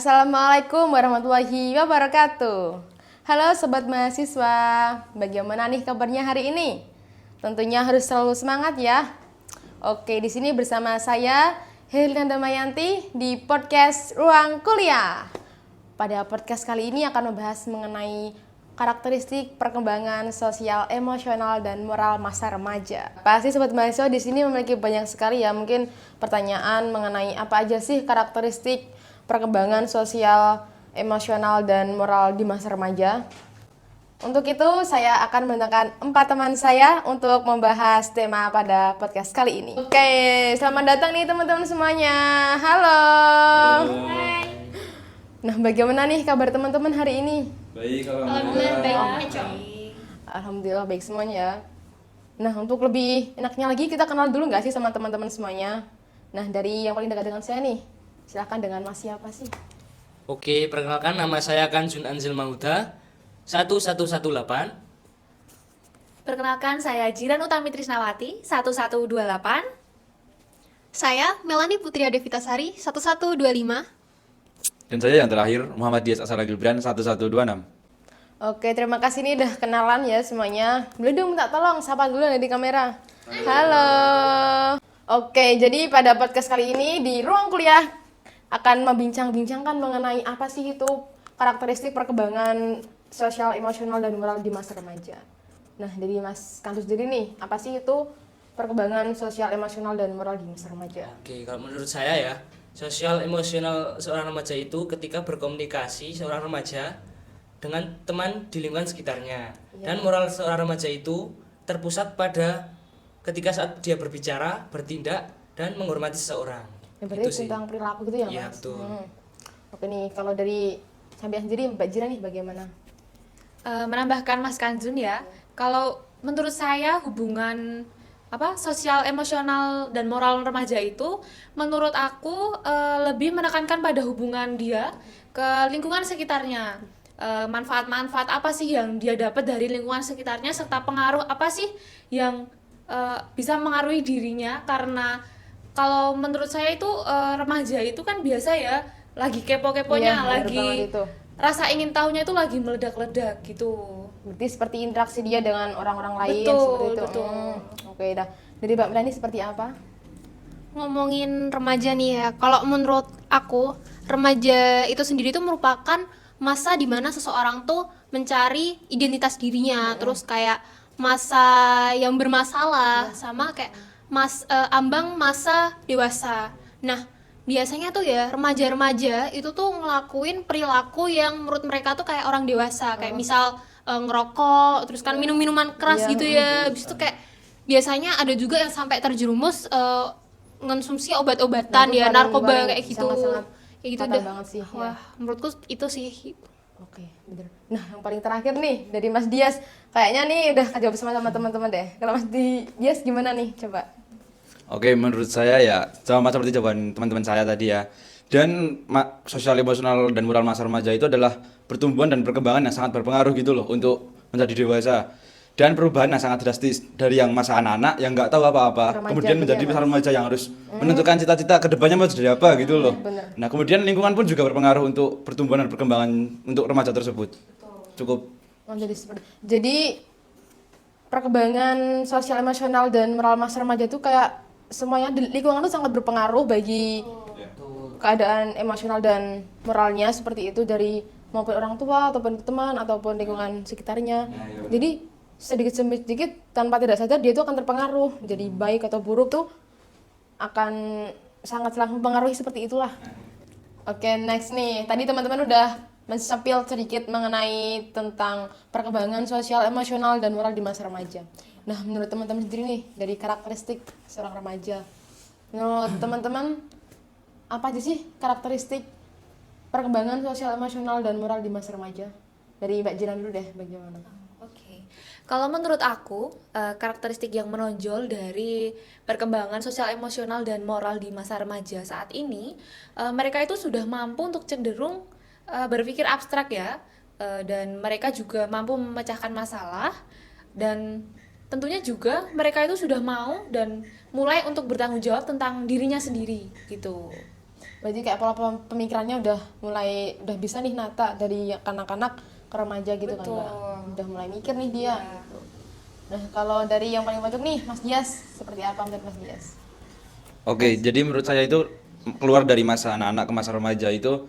Assalamualaikum warahmatullahi wabarakatuh. Halo sobat mahasiswa, bagaimana nih kabarnya hari ini? Tentunya harus selalu semangat ya. Oke, di sini bersama saya Helena Damayanti di podcast Ruang Kuliah. Pada podcast kali ini akan membahas mengenai karakteristik perkembangan sosial, emosional, dan moral masa remaja. Pasti sobat mahasiswa di sini memiliki banyak sekali ya mungkin pertanyaan mengenai apa aja sih karakteristik perkembangan sosial, emosional, dan moral di masa remaja. Untuk itu, saya akan mendatangkan 4 teman saya untuk membahas tema pada podcast kali ini. Oke, selamat datang nih teman-teman semuanya. Halo. Hai. Nah, bagaimana nih kabar teman-teman hari ini? Baik, Alhamdulillah baik. Alhamdulillah baik semuanya. Nah, untuk lebih enaknya lagi kita kenal dulu nggak sih sama teman-teman semuanya? Nah, dari yang paling dekat dengan saya nih, silakan dengan Mas siapa sih? Oke, perkenalkan nama saya Kanjun Anzil Mahuda 1118. Perkenalkan saya Jiran Utami Trisnawati 1128. Saya Melani Putri Adevitasari 1125. Dan saya yang terakhir, Muhammad Dias Asara Gibran 1126. Oke, terima kasih nih udah kenalan ya semuanya. Boleh dong minta tolong sapa dulu nih di kamera. Halo. Oke, jadi pada podcast kali ini di Ruang Kuliah akan membincang-bincangkan mengenai apa sih itu karakteristik perkembangan sosial, emosional, dan moral di masa remaja. Nah, dari Mas Kantus sendiri nih, apa sih itu perkembangan sosial, emosional, dan moral di masa remaja? Oke, kalau menurut saya ya, sosial emosional seorang remaja itu ketika berkomunikasi seorang remaja dengan teman di lingkungan sekitarnya. Dan moral seorang remaja itu terpusat pada ketika saat dia berbicara, bertindak, dan menghormati seseorang. Ya, berarti tentang perilaku gitu ya, Mas? Iya, betul. Oke nih, kalau dari sampai sendiri Mbak Jira nih bagaimana? Menambahkan Mas Kanjun ya, kalau menurut saya hubungan sosial, emosional, dan moral remaja itu menurut aku lebih menekankan pada hubungan dia ke lingkungan sekitarnya. Manfaat-manfaat apa sih yang dia dapat dari lingkungan sekitarnya, serta pengaruh apa sih yang bisa mengaruhi dirinya. Karena kalau menurut saya itu remaja itu kan biasa ya, lagi kepo-keponya, Iya, bener lagi banget itu. rasa ingin tahunya itu lagi meledak-ledak gitu. Berarti seperti interaksi dia dengan orang-orang lain Betul, seperti itu. betul. Oke, dah. Dari Mbak Melani seperti apa? Ngomongin remaja nih ya, kalau menurut aku remaja itu sendiri tuh merupakan masa dimana seseorang tuh mencari identitas dirinya, terus kayak masa yang bermasalah sama kayak ambang masa dewasa. Nah, biasanya tuh ya remaja-remaja itu tuh ngelakuin perilaku yang menurut mereka tuh kayak orang dewasa, kayak misal ngerokok, terus kan minum-minuman keras gitu ya. Habis itu kayak biasanya ada juga yang sampai terjerumus mengonsumsi obat-obatan ya, narkoba kayak gitu. Sangat-sangat Kayak gitu fatal dah. banget sih, ya. Wah, menurutku itu sih. Oke, bener. Nah, yang paling terakhir nih dari Mas Dias. Kayaknya nih udah kejawab sama teman-teman deh. Kalau Mas Dias gimana nih? Coba. Oke, menurut saya ya sama seperti jawaban teman-teman saya tadi ya. Dan sosial, emosional, dan moral masa remaja itu adalah pertumbuhan dan perkembangan yang sangat berpengaruh gitu loh untuk menjadi dewasa. Dan perubahan yang sangat drastis dari yang masa anak-anak yang nggak tahu apa-apa, Remaja kemudian gitu menjadi ya, masa remaja yang harus menentukan cita-cita kedepannya mau jadi apa gitu loh. bener. Nah, kemudian lingkungan pun juga berpengaruh untuk pertumbuhan dan perkembangan untuk remaja tersebut. Cukup. Oh, jadi perkembangan sosial, emosional, dan moral masa remaja itu kayak semuanya di lingkungan itu sangat berpengaruh bagi keadaan emosional dan moralnya seperti itu dari maupun orang tua ataupun teman ataupun lingkungan sekitarnya. Jadi sedikit demi sedikit tanpa tidak sadar dia itu akan terpengaruh. Jadi baik atau buruk tuh akan sangat mempengaruhi seperti itulah. Oke, next nih. Tadi teman-teman udah men-spill sedikit mengenai tentang perkembangan sosial, emosional, dan moral di masa remaja. Nah, menurut teman-teman sendiri nih, dari karakteristik seorang remaja, menurut teman-teman, apa aja sih karakteristik perkembangan sosial, emosional, dan moral di masa remaja? Dari Mbak Jiran dulu deh, bagaimana? Oke. Kalau menurut aku, karakteristik yang menonjol dari perkembangan sosial, emosional, dan moral di masa remaja saat ini, mereka itu sudah mampu untuk cenderung berpikir abstrak ya, dan mereka juga mampu memecahkan masalah, dan tentunya juga mereka itu sudah mau dan mulai untuk bertanggung jawab tentang dirinya sendiri gitu. Berarti kayak pola pemikirannya udah bisa nih nata dari kanak-kanak ke remaja gitu kan Mbak. Udah mulai mikir nih dia. Gitu. Nah, kalau dari yang paling pojok nih Mas Dias, seperti apa menurut Mas Dias? Oke, jadi menurut saya itu keluar dari masa anak-anak ke masa remaja itu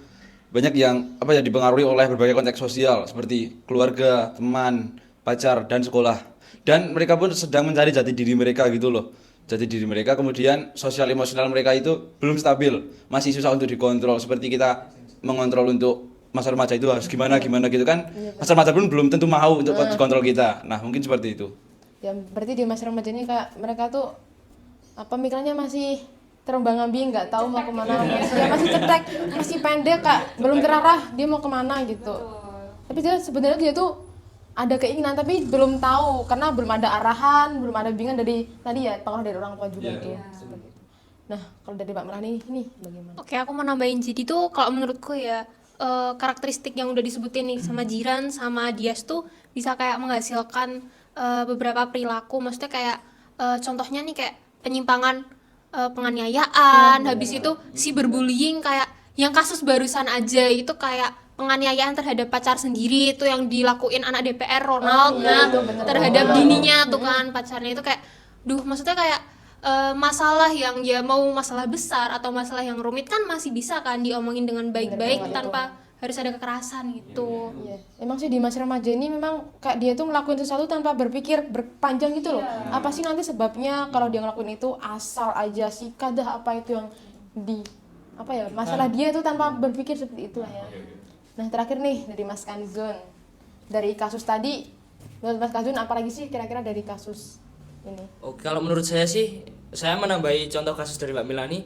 banyak yang dipengaruhi oleh berbagai konteks sosial seperti keluarga, teman, pacar dan sekolah. Dan mereka pun sedang mencari jati diri mereka gitu loh. Jati diri mereka, kemudian sosial emosional mereka itu belum stabil, masih susah untuk dikontrol seperti kita mengontrol untuk masa remaja itu harus gimana gitu kan. Masa remaja pun belum tentu mau untuk dikontrol kita. Nah, mungkin seperti itu. Ya, berarti di masa remaja ini kayak mereka tuh pemikirannya masih terombang-ambing, nggak tahu mau kemana, masih cetek, masih pendek kak, belum terarah dia mau kemana gitu. Tapi dia sebenarnya dia tuh ada keinginan tapi belum tahu karena belum ada arahan, belum ada bimbingan dari tadi ya pengaruh dari orang tua juga tuh. Seperti itu. Nah kalau dari Mbak Melani ini bagaimana? Oke, aku mau nambahin, jadi tuh kalau menurutku ya karakteristik yang udah disebutin nih sama Jiran sama Dias tuh bisa kayak menghasilkan beberapa perilaku, maksudnya kayak contohnya nih kayak penyimpangan, penganiayaan, habis itu cyberbullying, kayak yang kasus barusan aja itu kayak penganiayaan terhadap pacar sendiri itu yang dilakuin anak DPR Ronald terhadap bininya tuh kan, pacarnya itu kayak maksudnya kayak masalah yang ya mau masalah besar atau masalah yang rumit kan masih bisa kan diomongin dengan baik-baik tanpa harus ada kekerasan gitu. Iya. Emang sih di masa remaja ini memang kayak dia tuh ngelakuin sesuatu tanpa berpikir berpanjang gitu loh. Apa sih nanti sebabnya kalau dia ngelakuin itu, asal aja sih kadah apa itu yang masalah dia itu tanpa berpikir seperti itu ya. Nah terakhir nih dari Mas Kanzun, dari kasus tadi menurut Mas Kanzun apa lagi sih kira-kira dari kasus ini? Oke, kalau menurut saya sih, saya menambahi contoh kasus dari Mbak Milani,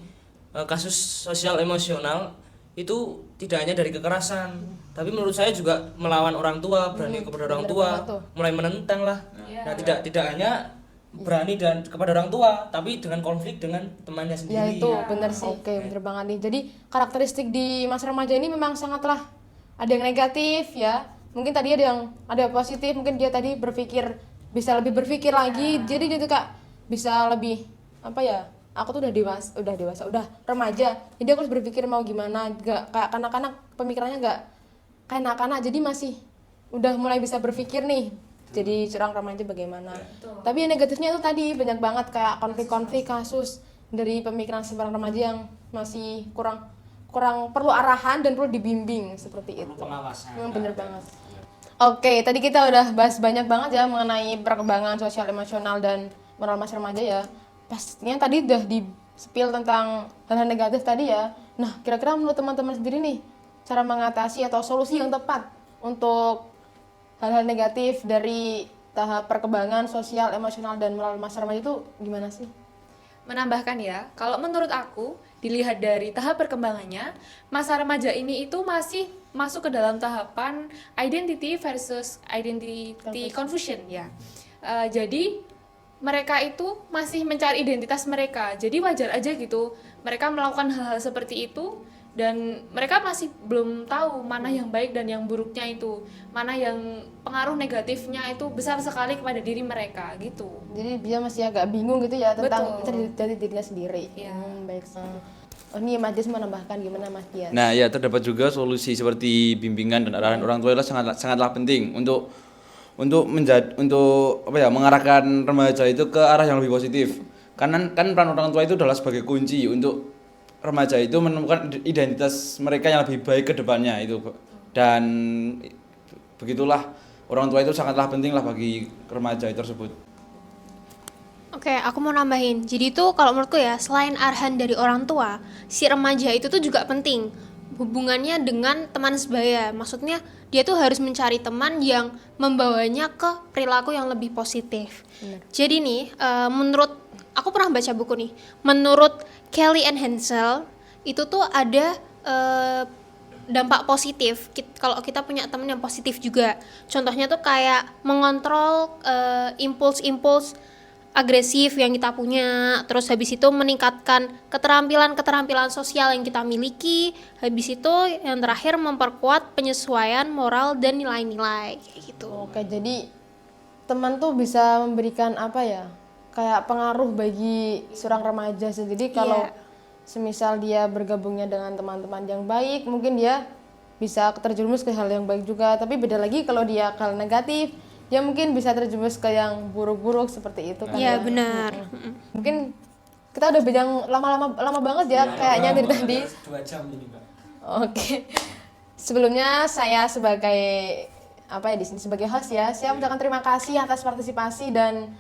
kasus sosial emosional itu tidak hanya dari kekerasan, tapi menurut saya juga melawan orang tua, berani kepada orang tua, mulai menentang lah. Nah, tidak hanya berani dan kepada orang tua, tapi dengan konflik dengan temannya sendiri. Ya itu benar sih. Oke, benar banget nih. Jadi karakteristik di masa remaja ini memang sangatlah ada yang negatif ya. Mungkin tadi ada positif, mungkin dia tadi bisa lebih berpikir lagi. Jadi dia tuh Kak bisa lebih aku tuh udah dewasa, udah remaja. Jadi aku harus berpikir mau gimana, gak kayak kanak-kanak, pemikirannya gak kayak anak-anak. Jadi masih udah mulai bisa berpikir nih. Jadi seorang remaja bagaimana. Tapi yang negatifnya itu tadi banyak banget kayak konflik-konflik, kasus dari pemikiran seorang remaja yang masih kurang perlu arahan dan perlu dibimbing seperti itu. Pengawasan. Bener banget. Oke, tadi kita udah bahas banyak banget ya mengenai perkembangan sosial emosional dan moral masa remaja ya. Pastinya tadi udah di-spill tentang hal-hal negatif tadi ya. Nah, kira-kira menurut teman-teman sendiri nih, cara mengatasi atau solusi yang tepat untuk hal-hal negatif dari tahap perkembangan sosial, emosional, dan moral masa remaja itu gimana sih? Menambahkan ya, kalau menurut aku, dilihat dari tahap perkembangannya, masa remaja ini itu masih masuk ke dalam tahapan identity versus identity confusion ya. Jadi mereka itu masih mencari identitas mereka, jadi wajar aja gitu mereka melakukan hal-hal seperti itu, dan mereka masih belum tahu mana yang baik dan yang buruknya itu, mana yang pengaruh negatifnya itu besar sekali kepada diri mereka gitu. Jadi dia masih agak bingung gitu ya tentang jati dirinya sendiri. Baik. Ini Mas Dias menambahkan gimana Mas Dias? Nah ya, terdapat juga solusi seperti bimbingan dan arahan orang tua adalah sangatlah penting untuk mengarahkan remaja itu ke arah yang lebih positif. Kan peran orang tua itu adalah sebagai kunci untuk remaja itu menemukan identitas mereka yang lebih baik ke depannya itu. Dan begitulah, orang tua itu sangatlah penting lah bagi remaja tersebut. Oke, aku mau nambahin. Jadi tuh kalau menurutku ya, selain arahan dari orang tua, si remaja itu tuh juga penting hubungannya dengan teman sebaya. Maksudnya dia tuh harus mencari teman yang membawanya ke perilaku yang lebih positif. Jadi nih, menurut aku pernah baca buku nih. Menurut Kelly and Hansel itu tuh ada dampak positif kalau kita punya teman yang positif juga. Contohnya tuh kayak mengontrol impuls-impuls agresif yang kita punya, terus habis itu meningkatkan keterampilan sosial yang kita miliki, habis itu yang terakhir memperkuat penyesuaian moral dan nilai-nilai kayak gitu. Oke, jadi teman tuh bisa memberikan kayak pengaruh bagi seorang remaja sendiri kalau semisal dia bergabungnya dengan teman-teman yang baik, mungkin dia bisa terjerumus ke hal yang baik juga. Tapi beda lagi kalau dia ke hal negatif, dia mungkin bisa terjerumus ke yang buruk-buruk seperti itu kan. Iya ya. benar. Mungkin kita udah bilang lama banget ya kayaknya dari tadi. 2 jam ini, Mbak. Oke. Sebelumnya saya sebagai di sini sebagai host ya, saya mengucapkan terima kasih atas partisipasi dan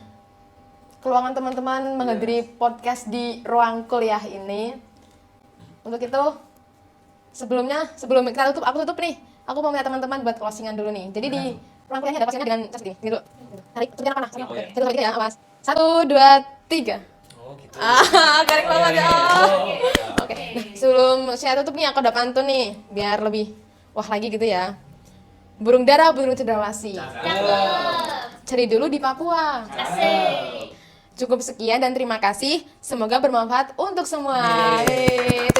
keluangan teman-teman menghadiri podcast di ruang kuliah ini. Untuk itu sebelum kita tutup, aku tutup nih. Aku mau minta teman-teman buat closingan dulu nih. Jadi di ruang kuliahnya ada closingan dengan seperti ini dulu. Tarik, tunjukkan apa nah? Satu kali ya, Mas. 1, 2, 3. Oh, gitu. Garing banget ya. Oke. Nah, sebelum saya tutup nih, aku ada pantun nih, biar lebih wah lagi gitu ya. Burung dara, burung cendrawasih. Cari dulu di Papua. Cukup sekian dan terima kasih. Semoga bermanfaat untuk semua. Yeay.